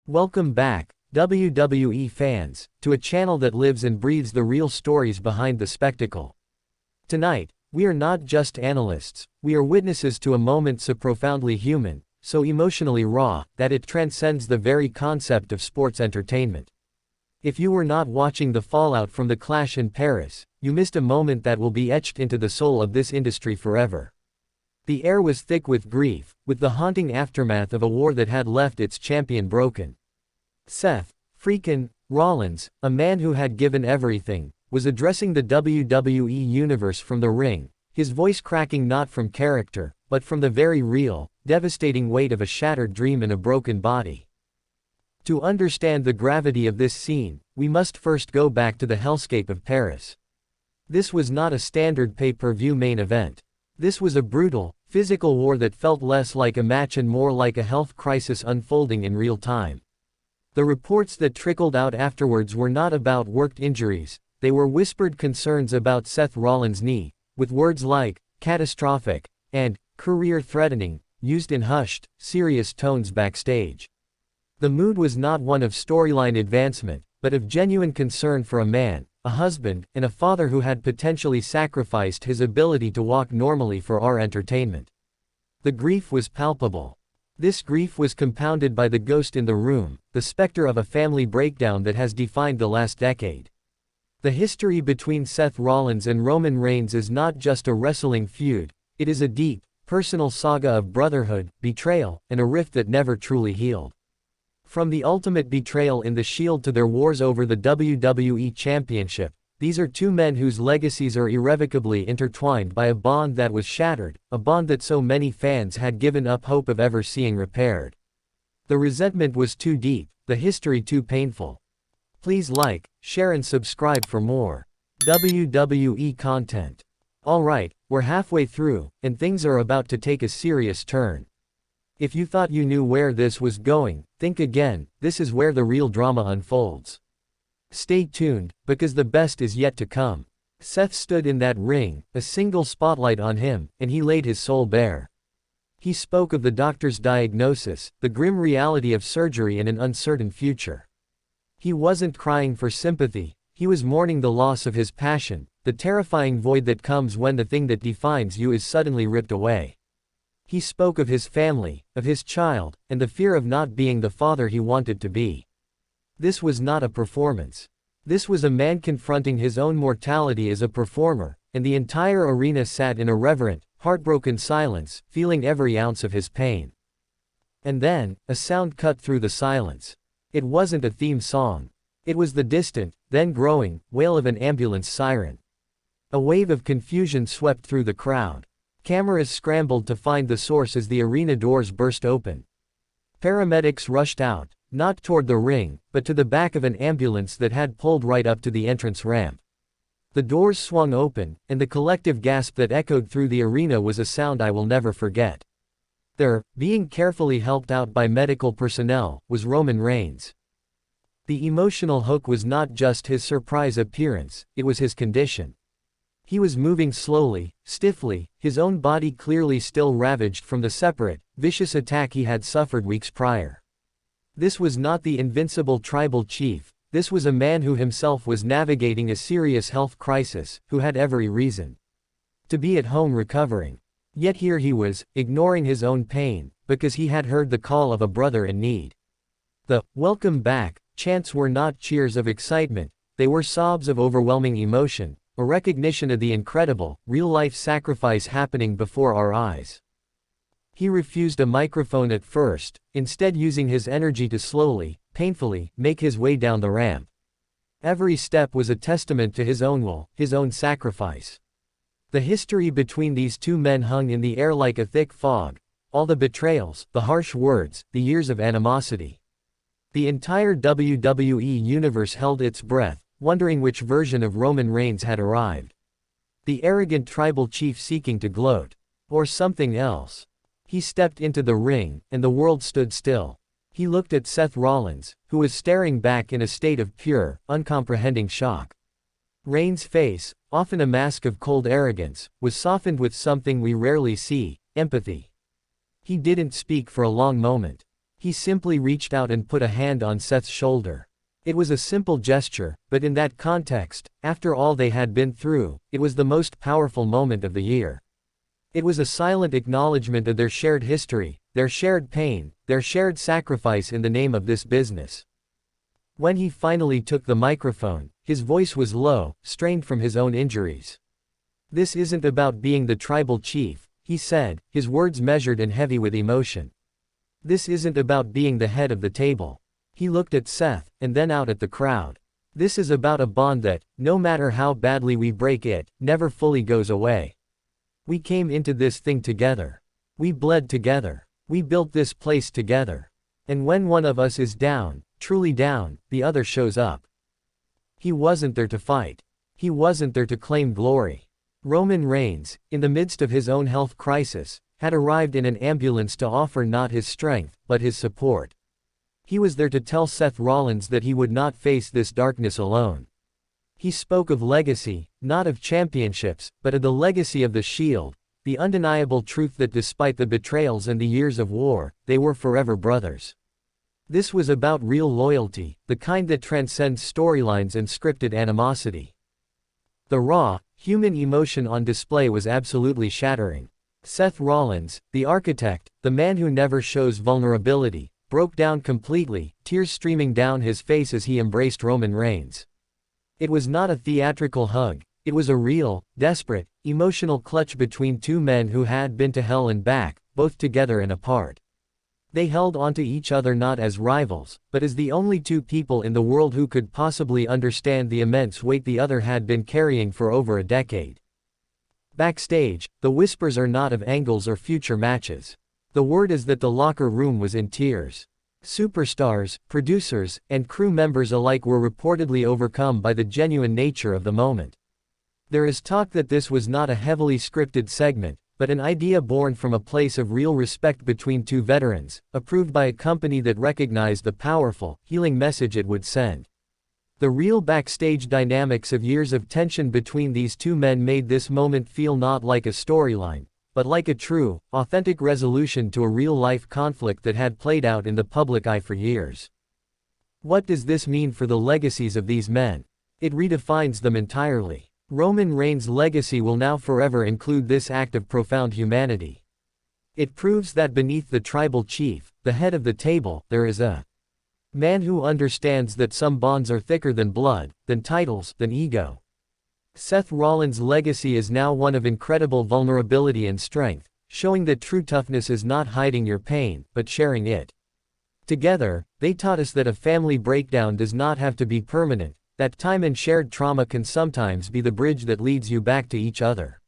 Welcome back, WWE fans, to a channel that lives and breathes the real stories behind the spectacle. Tonight, we are not just analysts, we are witnesses to a moment so profoundly human, so emotionally raw, that it transcends the very concept of sports entertainment. If you were not watching the fallout from the clash in Paris, you missed a moment that will be etched into the soul of this industry forever. The air was thick with grief, with the haunting aftermath of a war that had left its champion broken. Seth freakin' Rollins, a man who had given everything, was addressing the WWE Universe from the ring, his voice cracking not from character, but from the very real, devastating weight of a shattered dream in a broken body. To understand the gravity of this scene, we must first go back to the hellscape of Paris. This was not a standard pay-per-view main event. This was a brutal, physical war that felt less like a match and more like a health crisis unfolding in real time. The reports that trickled out afterwards were not about worked injuries, they were whispered concerns about Seth Rollins' knee, with words like catastrophic and career-threatening used in hushed, serious tones backstage. The mood was not one of storyline advancement, but of genuine concern for a man, a husband, and a father who had potentially sacrificed his ability to walk normally for our entertainment. The grief was palpable. This grief was compounded by the ghost in the room, the specter of a family breakdown that has defined the last decade. The history between Seth Rollins and Roman Reigns is not just a wrestling feud, it is a deep, personal saga of brotherhood, betrayal, and a rift that never truly healed. From the ultimate betrayal in the Shield to their wars over the WWE Championship, these are two men whose legacies are irrevocably intertwined by a bond that was shattered, a bond that so many fans had given up hope of ever seeing repaired. The resentment was too deep, the history too painful. Please like, share and subscribe for more WWE content. Alright, we're halfway through, and things are about to take a serious turn. If you thought you knew where this was going, think again, this is where the real drama unfolds. Stay tuned, because the best is yet to come. Seth stood in that ring, a single spotlight on him, and he laid his soul bare. He spoke of the doctor's diagnosis, the grim reality of surgery and an uncertain future. He wasn't crying for sympathy, he was mourning the loss of his passion, the terrifying void that comes when the thing that defines you is suddenly ripped away. He spoke of his family, of his child, and the fear of not being the father he wanted to be. This was not a performance. This was a man confronting his own mortality as a performer, and the entire arena sat in a reverent, heartbroken silence, feeling every ounce of his pain. And then, a sound cut through the silence. It wasn't a theme song. It was the distant, then growing, wail of an ambulance siren. A wave of confusion swept through the crowd. Cameras scrambled to find the source as the arena doors burst open. Paramedics rushed out, not toward the ring, but to the back of an ambulance that had pulled right up to the entrance ramp. The doors swung open, and the collective gasp that echoed through the arena was a sound I will never forget. There, being carefully helped out by medical personnel, was Roman Reigns. The emotional hook was not just his surprise appearance, it was his condition. He was moving slowly, stiffly, his own body clearly still ravaged from the separate, vicious attack he had suffered weeks prior. This was not the invincible tribal chief, this was a man who himself was navigating a serious health crisis, who had every reason to be at home recovering. Yet here he was, ignoring his own pain, because he had heard the call of a brother in need. The "welcome back" chants were not cheers of excitement, they were sobs of overwhelming emotion, a recognition of the incredible, real-life sacrifice happening before our eyes. He refused a microphone at first, instead using his energy to slowly, painfully, make his way down the ramp. Every step was a testament to his own will, his own sacrifice. The history between these two men hung in the air like a thick fog, all the betrayals, the harsh words, the years of animosity. The entire WWE universe held its breath, wondering which version of Roman Reigns had arrived. The arrogant tribal chief seeking to gloat. Or something else. He stepped into the ring, and the world stood still. He looked at Seth Rollins, who was staring back in a state of pure, uncomprehending shock. Reigns' face, often a mask of cold arrogance, was softened with something we rarely see, empathy. He didn't speak for a long moment. He simply reached out and put a hand on Seth's shoulder. It was a simple gesture, but in that context, after all they had been through, it was the most powerful moment of the year. It was a silent acknowledgement of their shared history, their shared pain, their shared sacrifice in the name of this business. When he finally took the microphone, his voice was low, strained from his own injuries. "This isn't about being the tribal chief," he said, his words measured and heavy with emotion. "This isn't about being the head of the table." He looked at Seth, and then out at the crowd. "This is about a bond that, no matter how badly we break it, never fully goes away. We came into this thing together. We bled together. We built this place together. And when one of us is down, truly down, the other shows up." He wasn't there to fight. He wasn't there to claim glory. Roman Reigns, in the midst of his own health crisis, had arrived in an ambulance to offer not his strength, but his support. He was there to tell Seth Rollins that he would not face this darkness alone. He spoke of legacy, not of championships, but of the legacy of the Shield, the undeniable truth that despite the betrayals and the years of war, they were forever brothers. This was about real loyalty, the kind that transcends storylines and scripted animosity. The raw, human emotion on display was absolutely shattering. Seth Rollins, the architect, the man who never shows vulnerability, broke down completely, tears streaming down his face as he embraced Roman Reigns. It was not a theatrical hug, it was a real, desperate, emotional clutch between two men who had been to hell and back, both together and apart. They held onto each other not as rivals, but as the only two people in the world who could possibly understand the immense weight the other had been carrying for over a decade. Backstage, the whispers are not of angles or future matches. The word is that the locker room was in tears. Superstars, producers, and crew members alike were reportedly overcome by the genuine nature of the moment. There is talk that this was not a heavily scripted segment, but an idea born from a place of real respect between two veterans, approved by a company that recognized the powerful, healing message it would send. The real backstage dynamics of years of tension between these two men made this moment feel not like a storyline, but like a true, authentic resolution to a real-life conflict that had played out in the public eye for years. What does this mean for the legacies of these men? It redefines them entirely. Roman Reigns' legacy will now forever include this act of profound humanity. It proves that beneath the tribal chief, the head of the table, there is a man who understands that some bonds are thicker than blood, than titles, than ego. Seth Rollins' legacy is now one of incredible vulnerability and strength, showing that true toughness is not hiding your pain, but sharing it. Together, they taught us that a family breakdown does not have to be permanent, that time and shared trauma can sometimes be the bridge that leads you back to each other.